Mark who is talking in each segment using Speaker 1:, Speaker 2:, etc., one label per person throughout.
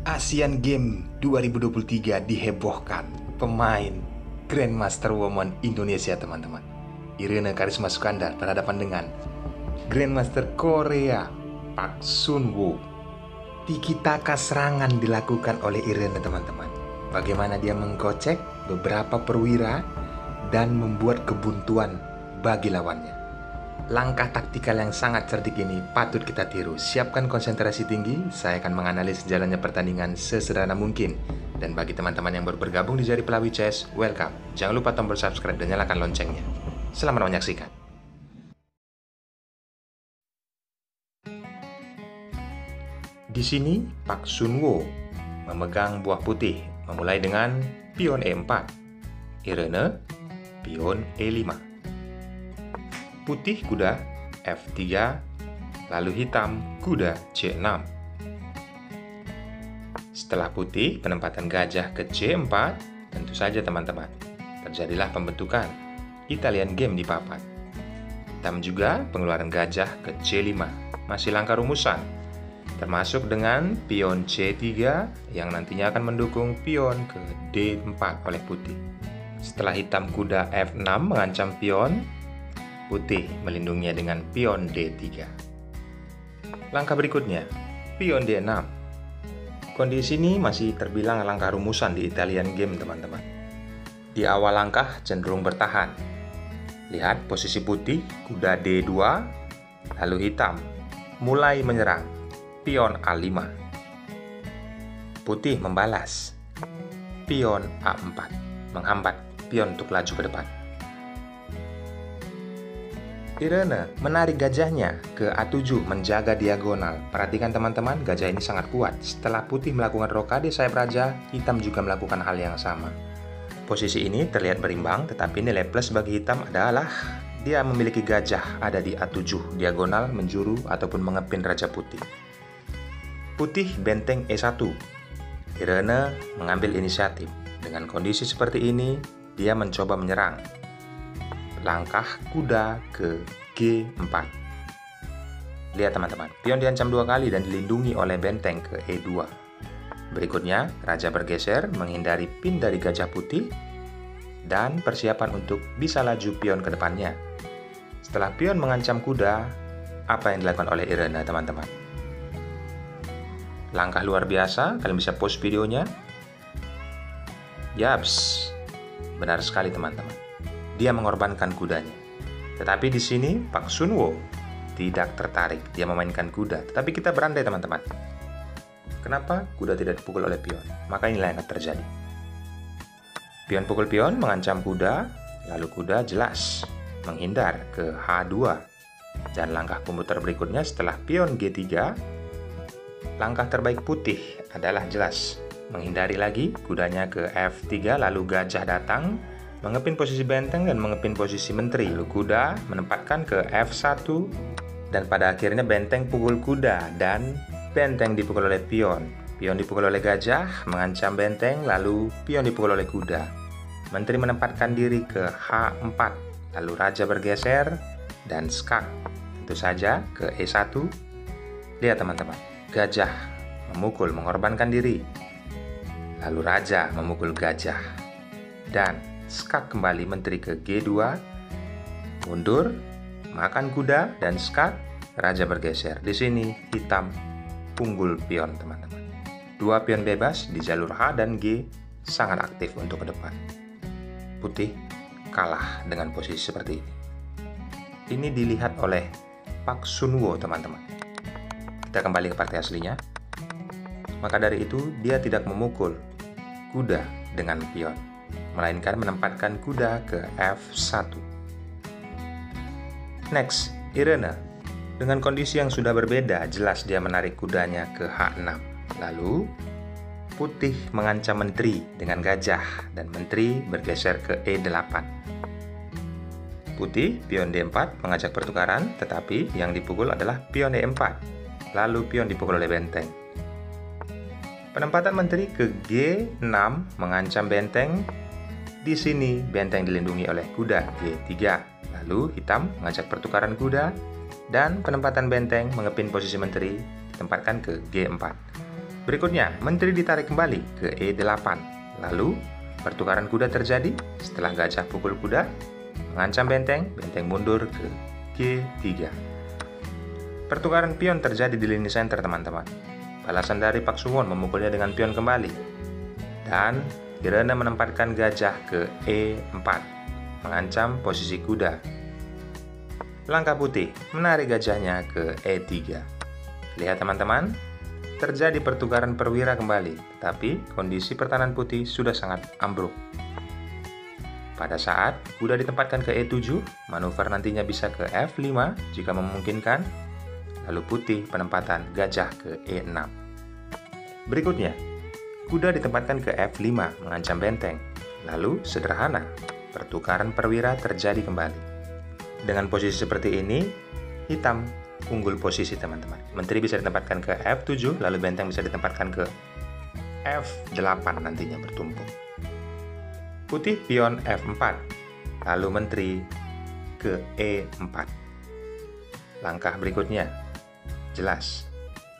Speaker 1: Asian Games 2023 dihebohkan pemain Grandmaster Women Indonesia, teman-teman. Irene Karisma Sukandar berhadapan dengan Grandmaster Korea Park Sun-woo. Tiki-taka serangan dilakukan oleh Irene, teman-teman. Bagaimana dia menggocek beberapa perwira dan membuat kebuntuan bagi lawannya. Langkah taktikal yang sangat cerdik ini patut kita tiru. Siapkan konsentrasi tinggi, saya akan menganalisis jalannya pertandingan sesederhana mungkin. Dan bagi teman-teman yang baru bergabung di Jari Pelawi Chess, welcome. Jangan lupa tombol subscribe dan nyalakan loncengnya. Selamat menyaksikan. Di sini, Park Sun-woo memegang buah putih, memulai dengan pion E4. Irene, pion E5. Putih kuda F3, lalu hitam kuda C6. Setelah putih, penempatan gajah ke C4, tentu saja teman-teman, terjadilah pembentukan Italian Game di papan. Hitam juga pengeluaran gajah ke C5, masih langkah rumusan, termasuk dengan pion C3 yang nantinya akan mendukung pion ke D4 oleh putih. Setelah hitam kuda F6 mengancam pion, putih melindunginya dengan pion D3. Langkah berikutnya, pion D6. Kondisi ini masih terbilang langkah rumusan di Italian Game, teman-teman. Di awal langkah cenderung bertahan. Lihat posisi putih, kuda D2, lalu hitam mulai menyerang, pion A5. Putih membalas, pion A4, menghambat pion untuk laju ke depan. Irene menarik gajahnya ke A7 menjaga diagonal. Perhatikan teman-teman, gajah ini sangat kuat. Setelah putih melakukan rokade sayap raja, hitam juga melakukan hal yang sama. Posisi ini terlihat berimbang, tetapi nilai plus bagi hitam adalah dia memiliki gajah ada di A7 diagonal menjuru ataupun mengepin raja putih. Putih benteng E1. Irene mengambil inisiatif. Dengan kondisi seperti ini, dia mencoba menyerang. Langkah kuda ke G4. Lihat teman-teman, pion diancam 2 kali dan dilindungi oleh benteng ke E2. Berikutnya, raja bergeser menghindari pin dari gajah putih dan persiapan untuk bisa laju pion ke depannya. Setelah pion mengancam kuda, apa yang dilakukan oleh Irene, teman-teman? Langkah luar biasa, kalian bisa pause videonya. Yaps, benar sekali teman-teman. Dia mengorbankan kudanya. Tetapi di sini Park Sun-woo tidak tertarik. Dia memainkan kuda. Tetapi kita berandai teman-teman. Kenapa kuda tidak dipukul oleh pion? Maka inilah yang akan terjadi. Pion pukul pion mengancam kuda. Lalu kuda jelas menghindar ke H2. Dan langkah komuter berikutnya setelah pion G3. Langkah terbaik putih adalah jelas menghindari lagi kudanya ke F3. Lalu gajah datang mengepin posisi benteng dan mengepin posisi menteri. Lalu kuda menempatkan ke F1 dan pada akhirnya benteng pukul kuda dan benteng dipukul oleh pion. Pion dipukul oleh gajah, mengancam benteng, lalu pion dipukul oleh kuda. Menteri menempatkan diri ke H4, lalu raja bergeser dan skak. Tentu saja ke E1. Lihat teman-teman, gajah memukul, mengorbankan diri. Lalu raja memukul gajah dan skak kembali menteri ke G2, mundur, makan kuda, dan skak, raja bergeser. Di sini hitam unggul pion teman-teman. 2 pion bebas di jalur H dan G sangat aktif untuk ke depan. Putih kalah dengan posisi seperti ini. Ini dilihat oleh Park Sun-woo teman-teman. Kita kembali ke partai aslinya. Maka dari itu dia tidak memukul kuda dengan pion, melainkan menempatkan kuda ke F1. Next, Irene. Dengan kondisi yang sudah berbeda, jelas dia menarik kudanya ke H6. Lalu, putih mengancam menteri dengan gajah dan menteri bergeser ke E8. Putih, pion D4 mengajak pertukaran, tetapi yang dipukul adalah pion E4. Lalu pion dipukul oleh benteng. Penempatan menteri ke G6 mengancam benteng. Di sini benteng dilindungi oleh kuda G3. Lalu hitam mengajak pertukaran kuda Dan penempatan benteng mengepin posisi menteri ditempatkan ke G4. Berikutnya, menteri ditarik kembali ke E8. Lalu, pertukaran kuda terjadi setelah gajah pukul kuda, mengancam benteng, benteng mundur ke G3. Pertukaran pion terjadi di lini center, teman-teman. Balasan dari Pak Sunwon memukulnya dengan pion kembali. Dan Irene menempatkan gajah ke E4, mengancam posisi kuda. Langkah putih menarik gajahnya ke E3. Lihat teman-teman, terjadi pertukaran perwira kembali, tapi kondisi pertahanan putih sudah sangat ambruk. Pada saat kuda ditempatkan ke E7, manuver nantinya bisa ke F5 jika memungkinkan, lalu putih penempatan gajah ke E6. Berikutnya, kuda ditempatkan ke F5 mengancam benteng, lalu sederhana, pertukaran perwira terjadi kembali. Dengan posisi seperti ini, hitam unggul posisi teman-teman. Menteri bisa ditempatkan ke F7, lalu benteng bisa ditempatkan ke F8 nantinya bertumpuk. Putih pion F4, lalu menteri ke E4. Langkah berikutnya, jelas.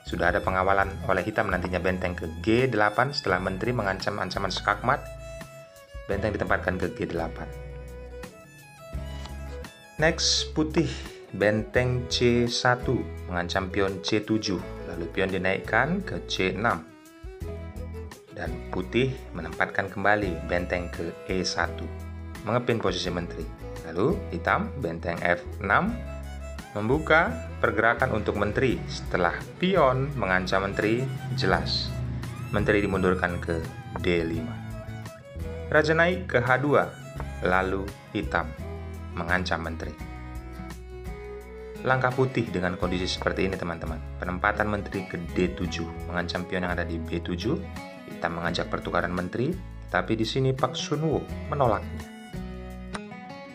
Speaker 1: Sudah ada pengawalan oleh hitam nantinya benteng ke G8 setelah menteri mengancam ancaman skakmat, benteng ditempatkan ke G8. Next, putih benteng C1 mengancam pion C7, lalu pion dinaikkan ke C6. Dan putih menempatkan kembali benteng ke E1, mengepin posisi menteri. Lalu hitam benteng F6 membuka pergerakan untuk menteri setelah pion mengancam menteri, jelas. Menteri dimundurkan ke D5. Raja naik ke H2, lalu hitam mengancam menteri. Langkah putih dengan kondisi seperti ini teman-teman. Penempatan menteri ke D7 mengancam pion yang ada di B7. Hitam mengajak pertukaran menteri, tapi di sini Pak Sunwoo menolaknya.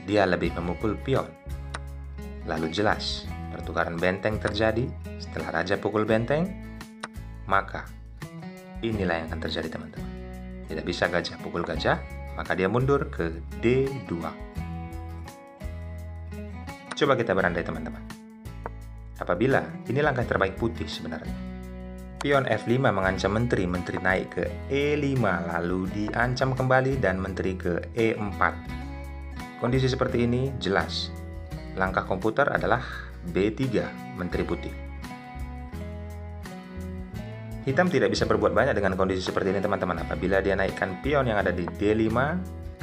Speaker 1: Dia lebih memukul pion. Lalu jelas, pertukaran benteng terjadi setelah raja pukul benteng, maka inilah yang akan terjadi teman-teman. Tidak bisa gajah pukul gajah, maka dia mundur ke D2. Coba kita berandai teman-teman. Apabila ini langkah terbaik putih sebenarnya. Pion F5 mengancam menteri, menteri naik ke E5, lalu diancam kembali dan menteri ke E4. Kondisi seperti ini jelas. Langkah komputer adalah B3, menteri putih. Hitam tidak bisa berbuat banyak dengan kondisi seperti ini teman-teman. Apabila dia naikkan pion yang ada di D5,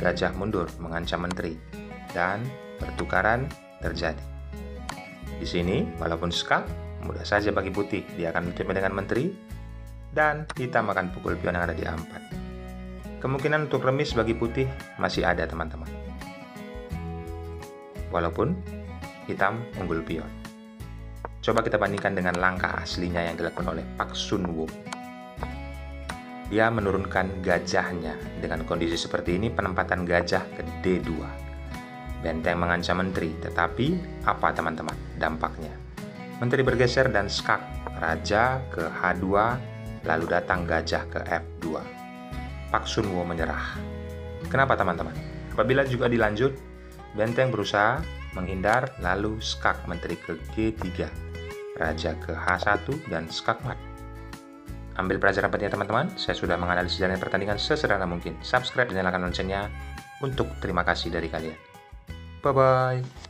Speaker 1: gajah mundur mengancam menteri. Dan pertukaran terjadi. Di sini, walaupun skak, mudah saja bagi putih. Dia akan menutupnya dengan menteri, dan hitam akan pukul pion yang ada di A4. Kemungkinan untuk remis bagi putih masih ada, teman-teman. Walaupun hitam unggul pion. Coba kita bandingkan dengan langkah aslinya yang dilakukan oleh Pak Sunwoo. Dia menurunkan gajahnya. Dengan kondisi seperti ini, penempatan gajah ke D2. Benteng mengancam menteri, tetapi apa teman-teman dampaknya? Menteri bergeser dan skak, raja ke H2, lalu datang gajah ke F2. Pak Sunwoo menyerah. Kenapa teman-teman? Apabila juga dilanjut, benteng berusaha menghindar, lalu skak menteri ke G3, raja ke H1 dan skakmat. Ambil pelajaran pentingnya teman-teman. Saya sudah menganalisis jalannya pertandingan sesederhana mungkin. Subscribe dan nyalakan loncengnya untuk terima kasih dari kalian. Bye-bye.